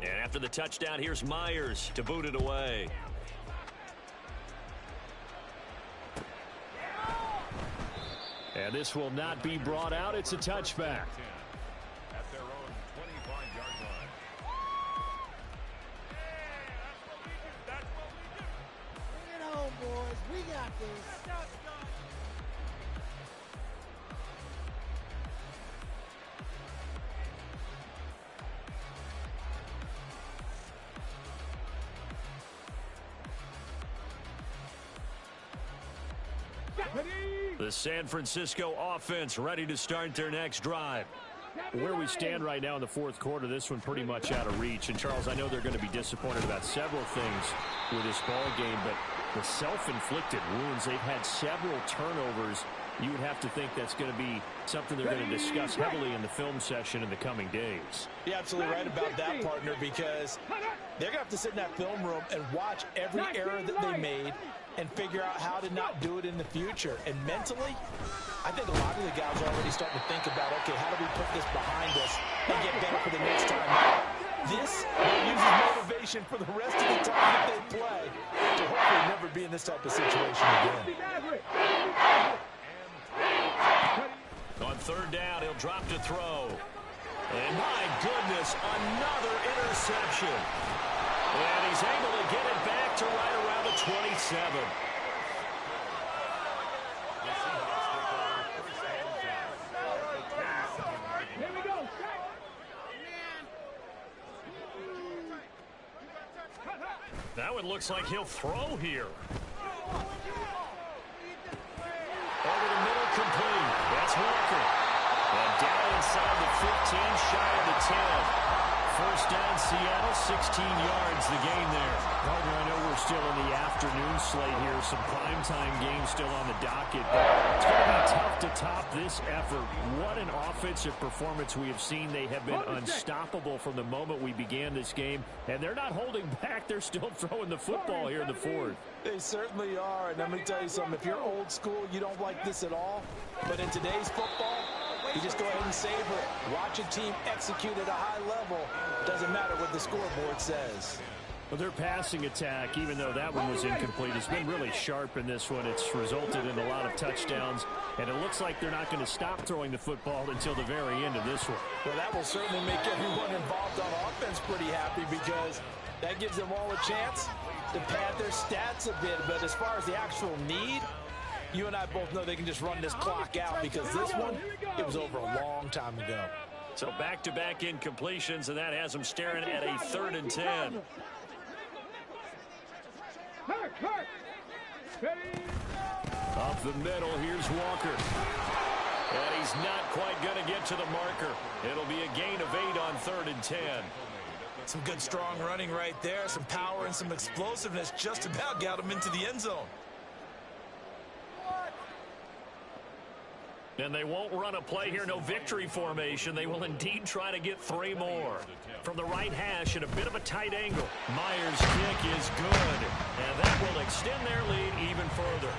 And after the touchdown, here's Myers to boot it away. And this will not be brought out. It's a touchback. At their own 25-yard line. Bring it home, boys. We got this. The San Francisco offense ready to start their next drive. Where we stand right now in the 4th quarter, this one pretty much out of reach. And, Charles, I know they're going to be disappointed about several things with this ball game, but the self-inflicted wounds, they've had several turnovers. You would have to think that's going to be something they're going to discuss heavily in the film session in the coming days. You're absolutely right about that, partner, because they're going to have to sit in that film room and watch every error that they made and figure out how to not do it in the future. And mentally, I think a lot of the guys are already starting to think about, okay, how do we put this behind us and get better for the next time? This uses motivation for the rest of the time that they play to hopefully never be in this type of situation again. On 3rd down, he'll drop to throw. And my goodness, another interception. And he's able to get it back to right around the 27. Here we go. That one looks like he'll throw here. Over the middle, complete. That's Walker. And down inside the 15, shy of the 10. First down, Seattle, 16 yards, the gain there. Partner, I know we're still in the afternoon slate here. Some primetime games still on the docket. But it's going to be tough to top this effort. What an offensive performance we have seen. They have been unstoppable from the moment we began this game. And they're not holding back. They're still throwing the football here in the fourth. They certainly are. And let me tell you something. If you're old school, you don't like this at all. But in today's football, you just go ahead and savor it. Watch a team execute at a high level. Doesn't matter what the scoreboard says. Well, their passing attack, even though that one was incomplete, has been really sharp in this one. It's resulted in a lot of touchdowns, and it looks like they're not going to stop throwing the football until the very end of this one. Well, that will certainly make everyone involved on offense pretty happy because that gives them all a chance to pad their stats a bit. But as far as the actual need, you and I both know they can just run this clock out because this one, it was over a long time ago. So back-to-back incompletions, and that has them staring at a 3rd and 10. Up the middle, here's Walker. And he's not quite going to get to the marker. It'll be a gain of 8 on 3rd and 10. Some good, strong running right there. Some power and some explosiveness just about got him into the end zone. And they won't run a play here, no victory formation. They will indeed try to get 3 more. From the right hash at a bit of a tight angle. Myers' kick is good. And that will extend their lead even further.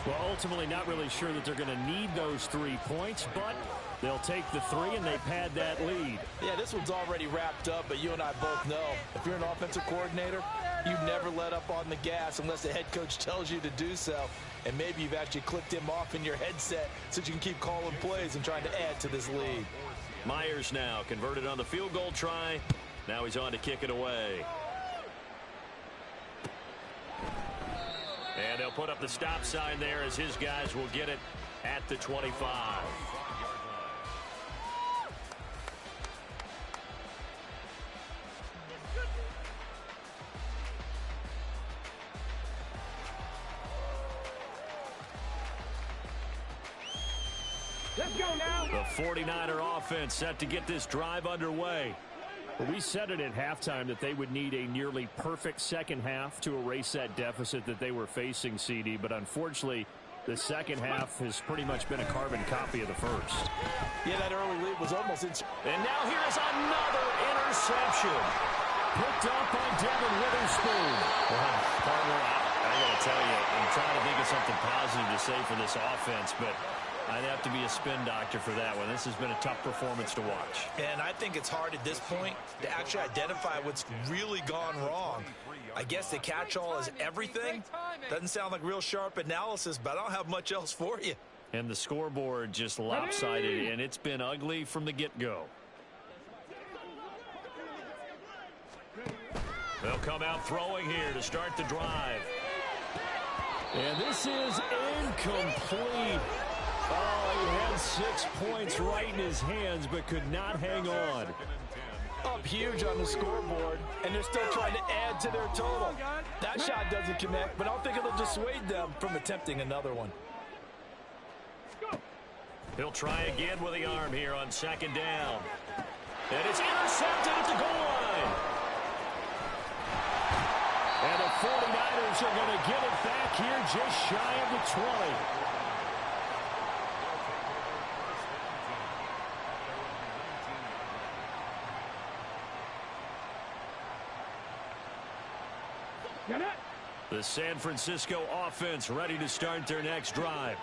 Well, ultimately not really sure that they're going to need those 3 points, but they'll take the 3 and they pad that lead. Yeah, this one's already wrapped up, but you and I both know if you're an offensive coordinator, you never let up on the gas unless the head coach tells you to do so. And maybe you've actually clicked him off in your headset so you can keep calling plays and trying to add to this lead. Myers now converted on the field goal try. Now he's on to kick it away. And they'll put up the stop sign there as his guys will get it at the 25. Let's go now. The 49er offense set to get this drive underway. Well, we said it at halftime that they would need a nearly perfect second half to erase that deficit that they were facing, CD. But unfortunately, the second half has pretty much been a carbon copy of the first. Yeah, that early lead was almost in. And now here is another interception. Picked up by Devin Witherspoon. Well, partner, I got to tell you, I'm trying to think of something positive to say for this offense, but I'd have to be a spin doctor for that one. This has been a tough performance to watch. And I think it's hard at this point to actually identify what's really gone wrong. I guess the catch-all is everything. Doesn't sound like real sharp analysis, but I don't have much else for you. And the scoreboard just lopsided, and it's been ugly from the get-go. They'll come out throwing here to start the drive. And this is incomplete. Oh, he had 6 points right in his hands, but could not hang on. Up huge on the scoreboard, and they're still trying to add to their total. That shot doesn't connect, but I don't think it'll dissuade them from attempting another one. He'll try again with the arm here on 2nd down. And it's intercepted at the goal line. And the 49ers are going to get it back here just shy of the 20. The San Francisco offense ready to start their next drive.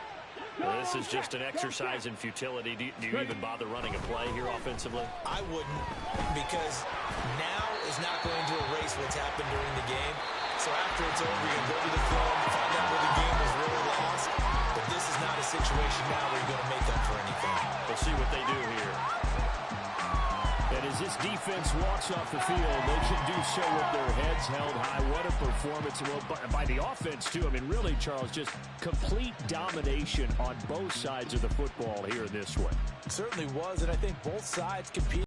Well, this is just an exercise in futility. Do you even bother running a play here offensively? I wouldn't, because now is not going to erase what's happened during the game. So after it's over, you can go to the film, find out where the game was really lost. But this is not a situation now where you're going to make up for anything. We'll see what they do here. And as this defense walks off the field, they should do so with their heads held high. What a performance. Well, by the offense, too. I mean, really, Charles, just complete domination on both sides of the football here in this one. It certainly was, and I think both sides competed.